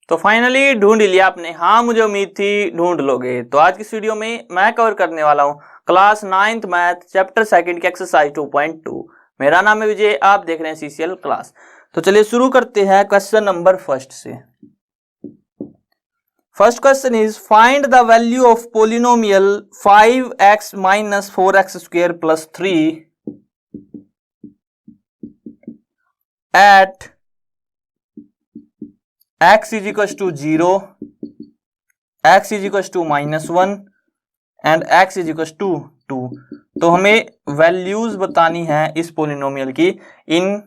तो फाइनली ढूंढ लिया आपने। हाँ, मुझे उम्मीद थी ढूंढ लोगे। तो आज की इस वीडियो में मैं कवर करने वाला हूँ क्लास 9th मैथ चैप्टर 2 की एक्सरसाइज 2.2। मेरा नाम है विजय, आप देख रहे हैं CCL क्लास। तो चलिए शुरू करते हैं क्वेश्चन नंबर फर्स्ट से। First question is find the value of polynomial 5x - 4x² + 3 at x is equals to 0, x is equals to -1 and x is equals to 2। तो हमें वैल्यूज बतानी है इस पोलिनोमियल की इन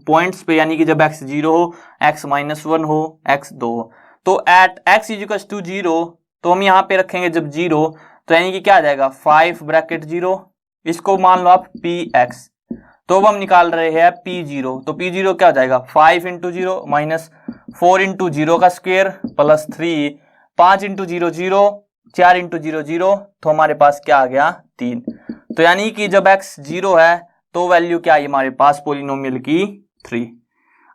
पॉइंट्स पे, यानी कि जब x 0 हो, x -1 हो, x 2 हो। तो at x is equals to 0 तो हम यहाँ पे रखेंगे जब 0, तो यानी कि क्या आ जाएगा 5 ब्रैकेट 0, इसको मान लो आप px। तो अब हम निकाल रहे हैं p0, तो p0 क्या हो जाएगा 5 × 0 - 4 × 0 का स्क्वायर प्लस 3, 5 × 0 0, 4 × 0 0, तो हमारे पास क्या आ गया 3। तो यानी कि जब x 0 है तो वैल्यू क्या आई हमारे पास पोलिनोमियल की 3।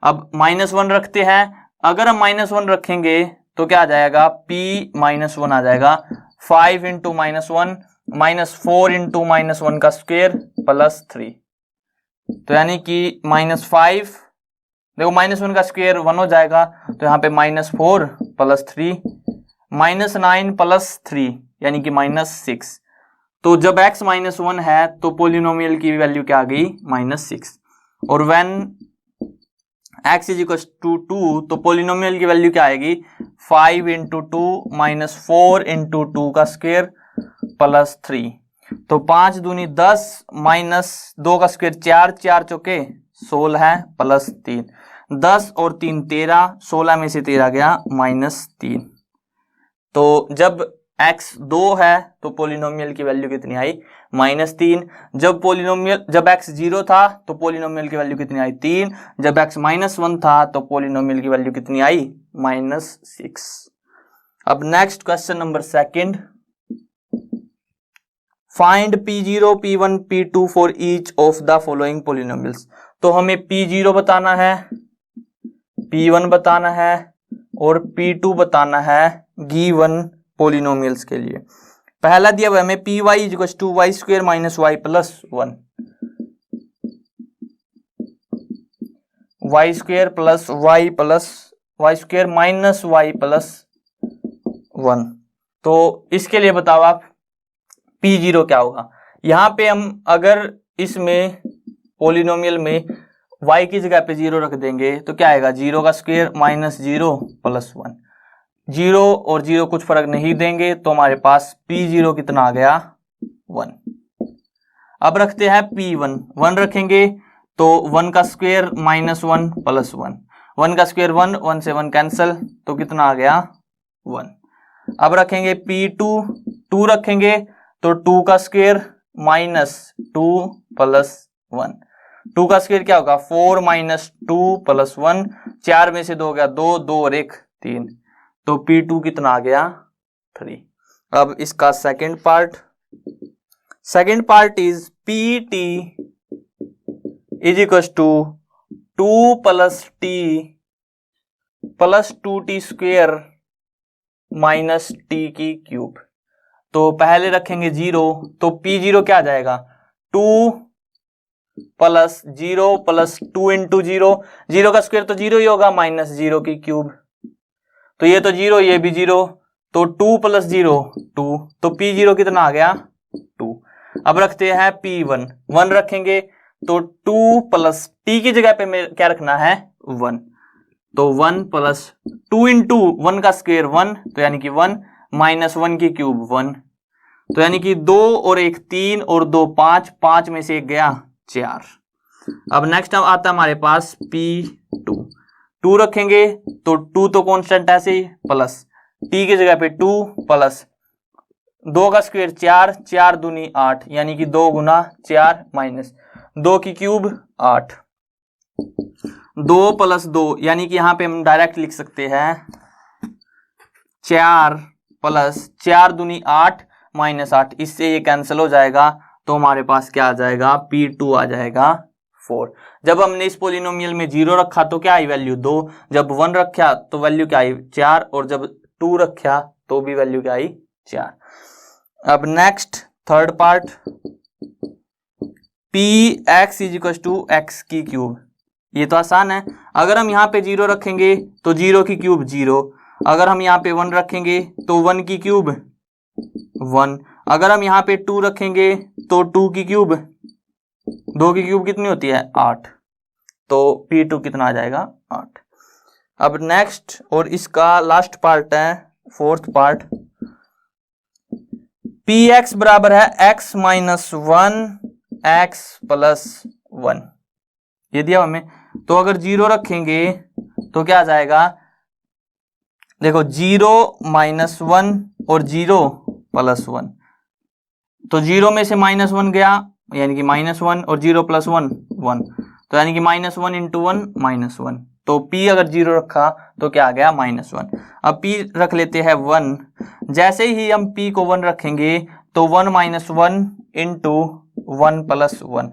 अब -1 रखते हैं। अगर हम -1 रखेंगे तो क्या आ जाएगा p -1 आ जाएगा 5 × -1 -4 × -1 का स्क्वायर प्लस 3। तो यानी कि -5, देखो -1 का स्क्वायर 1 हो जाएगा, तो यहाँ पे -4 + 3 -9 + 3 यानी कि -6। तो जब x -1 है तो पोलिनोमियल की वैल्यू क्या आ गई -6। और when x is equals to 2 तो पोलिनोमियल की वैल्यू क्या आएगी 5 × 2 -4 × 2 का स्क्वायर प्लस 3। तो 5 दूनी 10 -2 का स्क्वायर 4, 4 चौके 16 प्लस 3, 10 और 3 13, 16 में से 13 गया -3। तो जब x 2 है तो पोलिनोमियल की वैल्यू कितनी आई -3। जब x 0 था तो पोलिनोमियल की वैल्यू कितनी आई 3। जब x -1 था तो पोलिनोमियल की वैल्यू कितनी आई -6। अब next question number second, find p0 p1 p2 for each of the following polynomials. तो हमें p0 बताना है, p1 बताना है और p2 बताना है गिवन पोलिनोमियल्स के लिए। पहला दिया हुआ हमें py = y² - y + 1, y² - y + y + 1। तो इसके लिए बताओ आप p0 क्या होगा। यहाँ पे हम अगर इसमें पोलिनोमियल में y की जगह पे 0 रख देंगे तो क्या आएगा 0 का स्क्वायर -0 + 1। 0 और 0 कुछ फर्क नहीं देंगे, तो हमारे पास p0 कितना आ गया 1। अब रखते हैं p1, 1 रखेंगे तो 1 का स्क्वायर -1 + 1, 1 का स्क्वायर 1, 1 से 1 कैंसल, तो कितना आ गया 1। अब रखेंगे p2, 2 रखेंगे तो 2 का स्क्वायर -2 + 1, 2 का स्क्वायर क्या होगा 4 - 2 + 1, 4 में से 2 गया 2, 2 और 1 3, तो p2 कितना आ गया 3। अब इसका second part is pt = 2 + t + 2t² -t³। तो पहले रखेंगे 0, तो p0 क्या आ जाएगा 2 + 0 + 2 × 0, 0 का स्क्वायर तो 0 ही होगा -0³। तो ये तो 0, ये भी 0, तो 2 + 0 2, तो p0 कितना आ गया 2। अब रखते हैं p1, 1 रखेंगे तो 2 + t की जगह पे क्या रखना है 1, तो 1 + 2 × 1 का स्क्वायर 1, तो यानी कि 1 -1³ 1, तो यानी कि 2 और 1 3 और 2 5, 5 में से 1 गया 4। अब नेक्स्ट आता है हमारे पास p2, 2 रखेंगे तो 2 तो कांस्टेंट ऐसे ही, प्लस t की जगह पे 2 प्लस 2 का स्क्वायर 4, 4 दूनी 8, यानी कि 2 × 4 -2³ 8, 2 + 2 यानी कि यहाँ पे हम डायरेक्ट लिख सकते हैं 4 + 4 दूनी 8 -8, इससे ये कैंसिल हो जाएगा, तो हमारे पास क्या आ जाएगा p2 आ जाएगा 4। जब हमने इस पोलिनोमियल में 0 रखा तो क्या आई वैल्यू 2, जब 1 रखा तो वैल्यू क्या आई 4, और जब 2 रखा तो भी वैल्यू क्या आई 4। अब next third part, p x is equal to x की क्यूब। ये तो आसान है, अगर हम यहाँ पे 0 रखेंगे तो 0 की क्यूब 0, अगर हम यहाँ पे 1 रखेंगे तो 1 की क्यूब 1, अगर हम यहाँ पे 2 रखेंगे तो 2 की क्यूब, 2 की क्यूब कितनी होती है 8, तो P2 कितना आ जाएगा 8। अब नेक्स्ट और इसका लास्ट पार्ट है फोर्थ पार्ट, पी एक्स बराबर है x माइनस 1 x प्लस 1, ये दिया हमें। तो अगर 0 रखेंगे तो क्या आ जाएगा, देखो 0 माइनस 1 और 0 प्लस 1, तो 0 में से -1 गया यानी कि -1, और 0 प्लस 1 1, तो यानी कि -1 इंटू 1 -1, तो P अगर 0 रखा तो क्या आ गया -1। अब P रख लेते हैं 1, जैसे ही हम P को 1 रखेंगे तो 1 माइनस 1 इंटू 1 प्लस 1।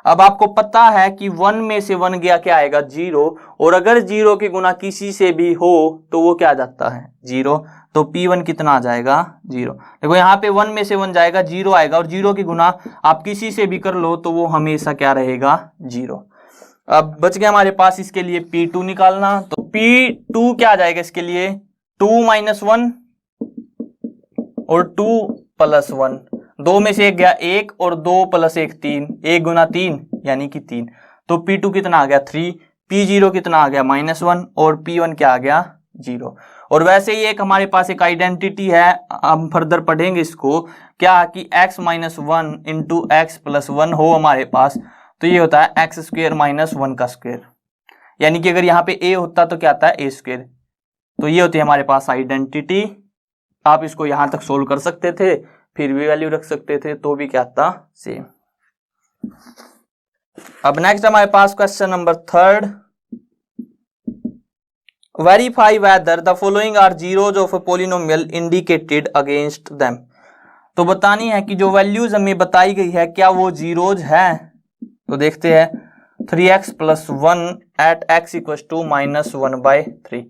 अब आपको पता है कि 1 में से 1 गया क्या आएगा 0, और अगर 0 के गुना किसी से भी हो तो वो क्या आ जाता है 0, तो P1 कितना आ जाएगा 0। देखो यहाँ पे 1 में से 1 जाएगा 0 आएगा, और 0 की गुना आप किसी से भी कर लो तो वो हमेशा क्या रहेगा 0। अब बच गया हमारे पास इसके लिए P2 निकालना, तो P2 क्या आ जाएगा इसके लिए 2 माइनस 1 और 2 प्लस 1, 2 में से 1 गया 1 और 2 प्लस 1 3, 1 गुना 3 यानी कि 3, तो P2 कितना आ गया 3, P0 कितना आ गया -1 और P1 क्या आ गया 0। और वैसे ही एक हमारे पास एक आइडेंटिटी है, हम फर्दर पढ़ेंगे इसको, क्या कि x minus 1 into x plus 1 हो हमारे पास, तो ये होता है एक्स स्क्वेयर माइनस 1 का स्क्वेयर, यानी कि अगर यहाँ पे a होता तो क्या आता है a स्क्वेयर। तो ये होती है हमारे पास आइडेंटिटी, आप इसको यहां तक सोल्व कर सकते थे, फिर भी वैल्यू रख सकते थे तो भी क्या आता सेम। अब नेक्स्ट हमारे पास question number third, verify whether the following are zeros of a polynomial indicated against them. तो बतानी है कि जो वैल्यूज हमें बताई गई है क्या वो जीरोज है। तो देखते हैं 3x plus 1 at x equal to -1/3।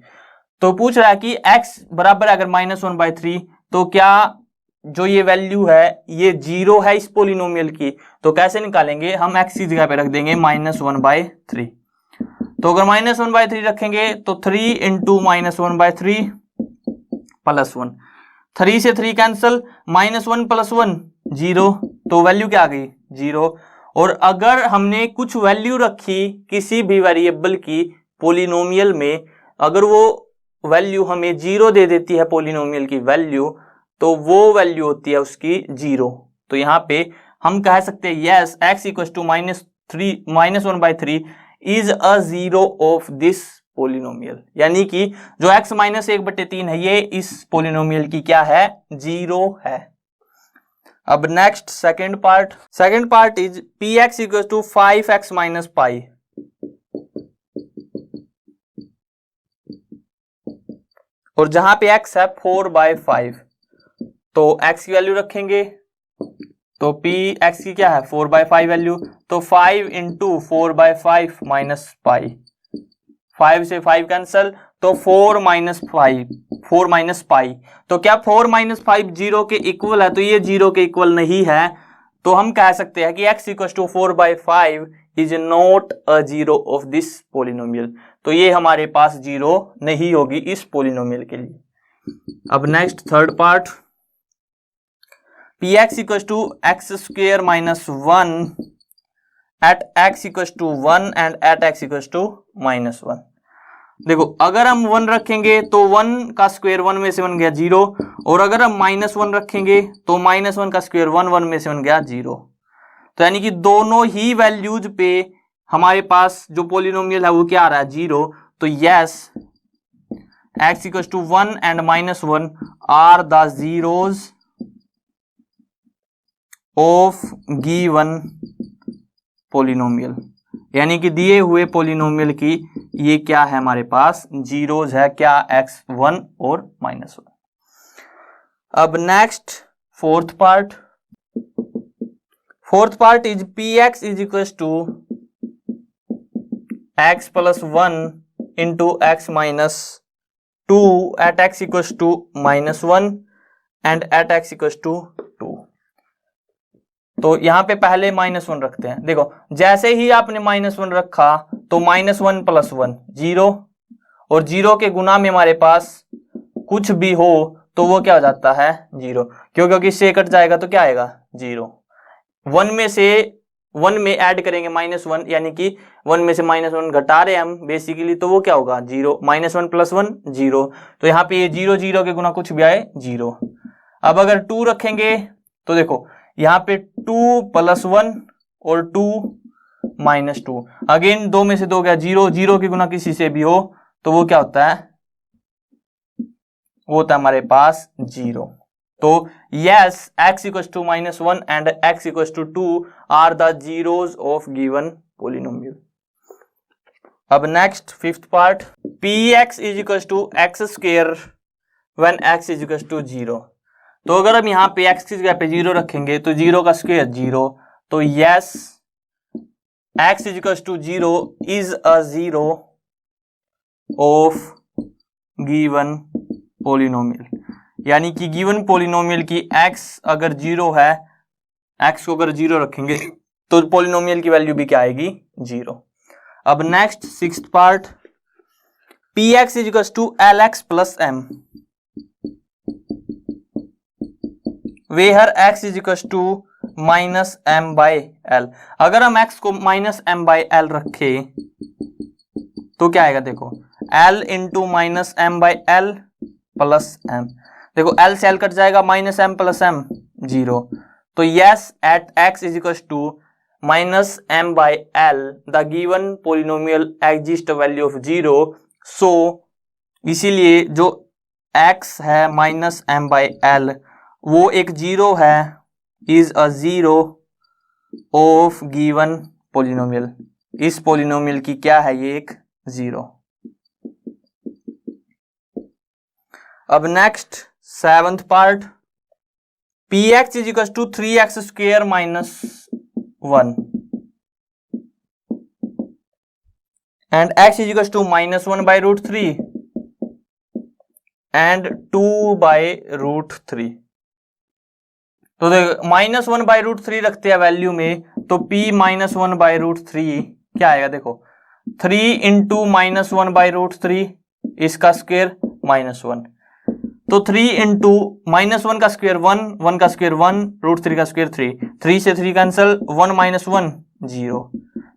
तो पूछ रहा है कि x बराबर अगर -1/3 तो क्या जो ये वैल्यू है ये 0 है इस पोलिनोमियल की। तो कैसे निकालेंगे, हम x की जगह पे रख देंगे -1/3। तो अगर -1/3 रखेंगे तो 3 इंटू -1/3 प्लस 1, 3 से 3 कैंसल, -1 प्लस 1 0, तो वैल्यू क्या आ गई 0। और अगर हमने कुछ वैल्यू रखी किसी भी वेरिएबल की पोलिनोमियल में, अगर वो वैल्यू हमें 0 दे देती है पोलिनोमियल की वैल्यू, तो वो वैल्यू होती है उसकी 0। तो यहाँ पे हम कह सकते हैं yes x equal to -1/3 is a zero of this polynomial, यानी कि जो x -1/3 है ये इस पोलिनोमियल की क्या है 0 है। अब next second part is px equal to 5x minus pi. और जहां पे x है 4/5, तो x की वैल्यू रखेंगे तो px की क्या है 4/5 वैल्यू, तो 5 इंटू 4/5 माइनस पाई, 5 से 5 कैंसल, तो 4 माइनस पाई। तो क्या 4 माइनस 5 0 के इक्वल है, तो ये 0 के इक्वल नहीं है, तो हम कह सकते हैं कि x equal to 4/5 is not a zero of this polynomial. तो ये हमारे पास जीरो नहीं होगी इस पोलिनोमियल के लिए। अब next third part, px equal to x square minus 1 at x equal to 1 and at x equal to -1। देखो अगर हम 1 रखेंगे तो 1 का स्क्वायर 1 में से 1 गया 0, और अगर हम -1 रखेंगे तो -1 का स्क्वायर 1 में से 1 गया 0। तो यानी कि दोनों ही वैल्यूज पे हमारे पास जो पोलिनोमियल है वो क्या आ रहा है 0। तो yes x equal to 1 and -1 are the zeros of given polynomial, यानी कि दिए हुए पोलिनोमियल की ये क्या है हमारे पास जीरोज है, क्या x1 और -1। अब next fourth part is px is equal to x plus 1 into x minus 2 at x equals to -1 and at x equals to 2। तो यहां पे पहले -1 रखते हैं। देखो जैसे ही आपने -1 रखा तो -1 प्लस 1 0, और 0 के गुना में हमारे पास कुछ भी हो तो वो क्या हो जाता है 0, क्योंकि इससे कट जाएगा तो क्या आएगा 0। 1 में से 1 में ऐड करेंगे -1, यानी कि 1 में से -1 घटा रहे हैं हम बेसिकली, तो वो क्या होगा 0। -1 प्लस 1 0, तो यहाँ पे ये 0 0 के गुना कुछ भी आए 0। अब अगर 2 रखेंगे तो देखो यहाँ पे 2 प्लस 1 और 2 माइनस 2, अगेन 2 में से 2 गया 0, 0 के गुना किसी से भी हो तो वो क्या होता है, वो होता है हमारे पास 0। तो yes x equals to -1 and x equals to 2 are the zeros of given polynomial. अब next fifth part, px is equals to x square when x is equals to 0। तो अगर हम यहाँ पे x की जगह पे 0 रखेंगे तो 0 का स्क्वायर 0, तो yes x is equals to 0 is a zero of given polynomial, यानी कि गिवन पोलिनोमियल की x अगर 0 है, x को अगर 0 रखेंगे तो पोलिनोमियल की वैल्यू भी क्या आएगी 0। अब next sixth part, px is equals to lx plus m where x is equals to -m/l। अगर हम x को -m/l रखे तो क्या आएगा, देखो l into -m/l plus m, देखो l से l कट जाएगा, -m प्लस m 0। तो yes at x is equals to -m/l the given polynomial exist value of 0। So इसीलिए जो x है -m/l वो एक 0 है, is a zero of given polynomial. इस पोलिनोमियल की क्या है, ये एक 0। अब next seventh part, px is equal to 3x square minus 1 and x is equal to -1/√3 and 2/√3। तो देखो -1/√3 रखते हैं वैल्यू में, तो p -1/√3 क्या आएगा, देखो 3 इंटू -1/√3 इसका स्क्वायर -1, तो 3 इंटू -1 का स्क्वायर 1, 1 का स्क्वायर 1, √3 का स्क्वायर 3, 3 से 3 कैंसिल, 1 - 1 0,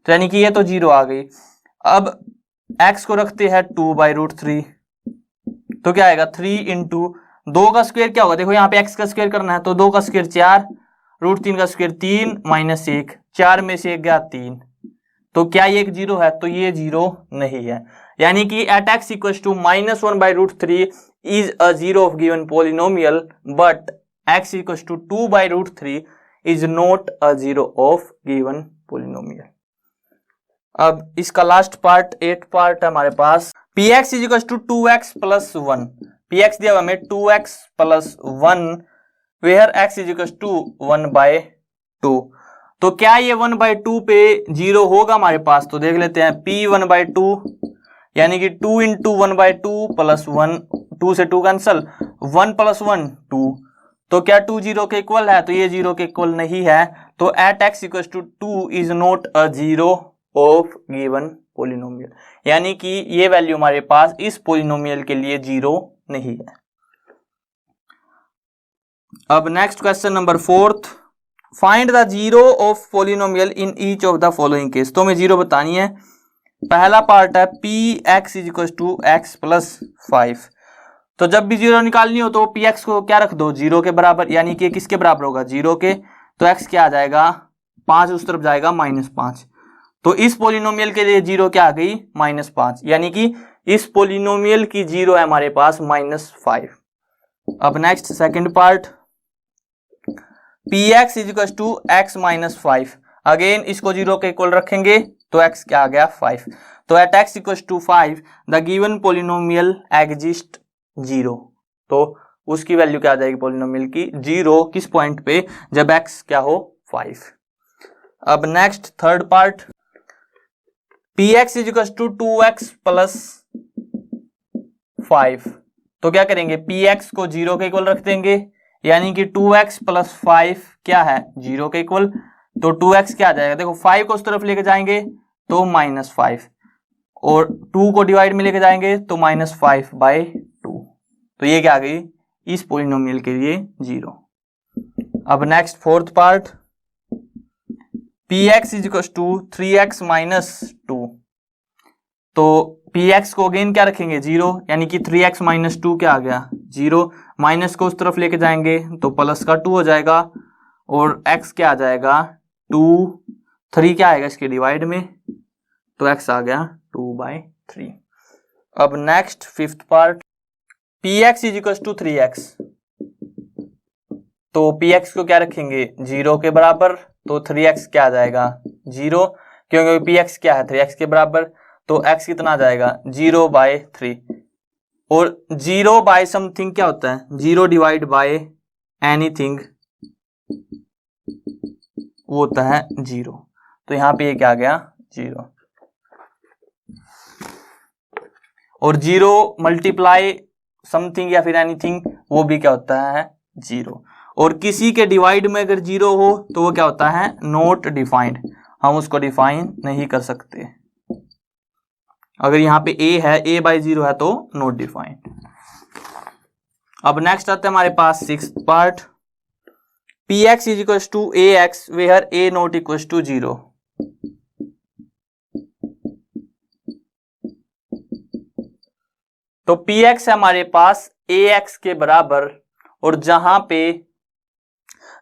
तो यानी कि ये तो 0 आ गई। अब x को रखते हैं 2/√3, तो क्या आएगा 3 इंटू 2 का स्क्वायर क्या होगा, देखो यहाँ पे x का स्क्वायर करना है, तो 2 का स्क्वायर 4, √3 का स्क्वायर 3 माइनस 1, 4 में से 1 गया 3, तो क्या ये एक 0 है, तो ये 0 नहीं है, यानी कि at x equals to -1/√3 is a zero of given polynomial but x equals to 2/√3 is not a zero of given polynomial। अब इसका लास्ट पार्ट 8 पार्ट है हमारे पास, px is equals to 2x plus 1। px दिया हुआ हमें 2x plus 1 where x is equals to 1/2। तो क्या ये 1/2 पे 0 होगा हमारे पास, तो देख लेते हैं p 1/2 यानी कि 2 इंटू 1/2 प्लस 1, 2 से 2 कैंसल, 1 प्लस 1 2, तो क्या 2 0 के इक्वल है, तो ये 0 के इक्वल नहीं है, तो at x equals to 2 is not a zero of given polynomial, यानी कि ये वैल्यू हमारे पास इस पोलिनोमियल के लिए 0 नहीं है। अब next question number 4th, find the zero of polynomial in each of the following case. तो हमें 0 बतानी है। पहला पार्ट है px is equal to x plus 5। तो जब भी 0 निकालनी हो तो px को क्या रख दो 0 के बराबर, यानी कि किसके बराबर होगा 0 के, तो x क्या आ जाएगा 5 उस तरफ जाएगा -5, तो इस पोलिनोमियल के लिए 0 क्या आ गई -5, यानी कि इस पोलिनोमियल की 0 है हमारे पास -5। अब next second part, px is equal to x minus 5, again इसको 0 के इक्वल रखेंगे तो x क्या आ गया 5, तो at x equal to 5 the given polynomial exist 0, तो उसकी वैल्यू क्या आ जाएगी पोलिनोमियल की 0 किस पॉइंट पे, जब x क्या हो 5। अब next third part, px is equal to 2x plus 5। तो क्या करेंगे, px को 0 के इक्वल रख देंगे, यानी कि 2x प्लस 5 क्या है 0 के इक्वल। तो 2x क्या आ जाएगा, देखो 5 को उस तरफ लेके जाएंगे तो -5, और 2 को डिवाइड में लेके जाएंगे तो -5/2। तो ये क्या आ गई इस पॉलिनोमियल के लिए 0। अब next fourth part, px is equal to 3x minus 2। तो px को अगेन क्या रखेंगे 0, यानी कि 3x माइनस 2 क्या आ गया 0, माइनस को उस तरफ लेके जाएंगे तो प्लस का 2 हो जाएगा, और x क्या आ जाएगा 2, 3 क्या आएगा इसके डिवाइड में, तो x आ गया 2/3। अब next fifth part, px is equal to 3x। तो px को क्या रखेंगे 0 के बराबर, तो 3x क्या आ जाएगा 0, क्योंकि px क्या है 3x के बराबर, तो x कितना आ जाएगा 0/3। और 0 बाय समथिंग क्या होता है 0 डिवाइड बाय एनीथिंग, वो होता है 0। तो यहां पे ये क्या आ गया 0, और 0 मल्टीप्लाई समथिंग या फिर एनीथिंग वो भी क्या होता है 0। और किसी के डिवाइड में अगर 0 हो तो वो क्या होता है नॉट डिफाइंड, हम उसको डिफाइन नहीं कर सकते। अगर यहाँ पे a है, a/0 है तो नॉट डिफाइंड। अब नेक्स्ट आता है हमारे पास sixth part, px is equal to ax where a not equal to 0। तो px है हमारे पास ax के बराबर, और जहां पे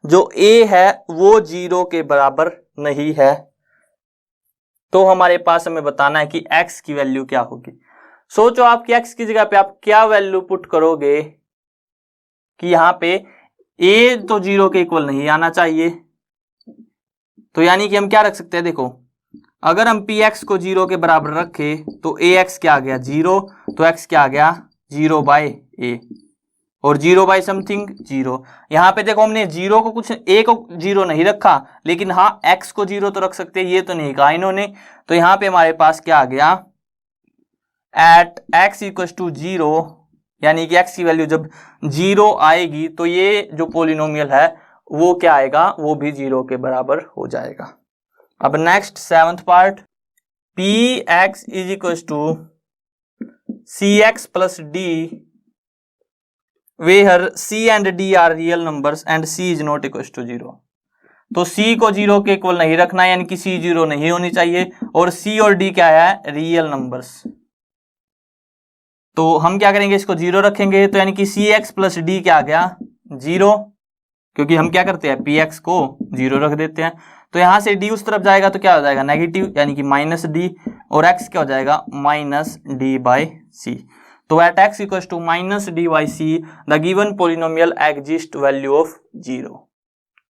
जो a है वो 0 के बराबर नहीं है, तो हमारे पास हमें बताना है कि x की वैल्यू क्या होगी। सोचो आपकी x की जगह पे आप क्या वैल्यू पुट करोगे, कि यहाँ पे a तो 0 के इक्वल नहीं आना चाहिए, तो यानी कि हम क्या रख सकते हैं, देखो अगर हम px को 0 के बराबर रखे तो ax क्या आ गया 0, तो x क्या आ गया 0/a, और 0 समथिंग 0। यहाँ पे देखो हमने 0 को कुछ a को 0 नहीं रखा, लेकिन हाँ x को 0 तो रख सकते हैं, ये तो नहीं कहा इन्होंने। तो यहाँ पे हमारे पास क्या आ गया एट x इक्वल टू 0, यानी कि x की वैल्यू जब 0 आएगी तो ये जो पोलिनोमियल है वो क्या आएगा, वो भी 0 के बराबर हो जाएगा। अब next seventh part, px is equal to cx plus d where c and d are real numbers and c is not equal to 0। तो c को 0 के इक्वल नहीं रखना, यानी कि c 0 नहीं होनी चाहिए, और c और d क्या है रियल नंबर्स। तो हम क्या करेंगे इसको 0 रखेंगे, तो यानी कि cx प्लस d क्या आ गया 0, क्योंकि हम क्या करते हैं px को 0 रख देते हैं। तो यहां से d उस तरफ जाएगा तो क्या हो जाएगा नेगेटिव, यानी कि -d, और x क्या हो जाएगा -d/c। तो at x equal to -d/c the given polynomial exist value of 0।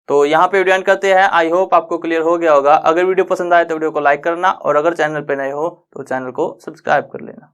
तो यहाँ पे वीडियो एंड करते हैं। आई होप आपको क्लियर हो गया होगा। अगर वीडियो पसंद आए तो वीडियो को लाइक करना, और अगर चैनल पे नए हो तो चैनल को सब्सक्राइब कर लेना।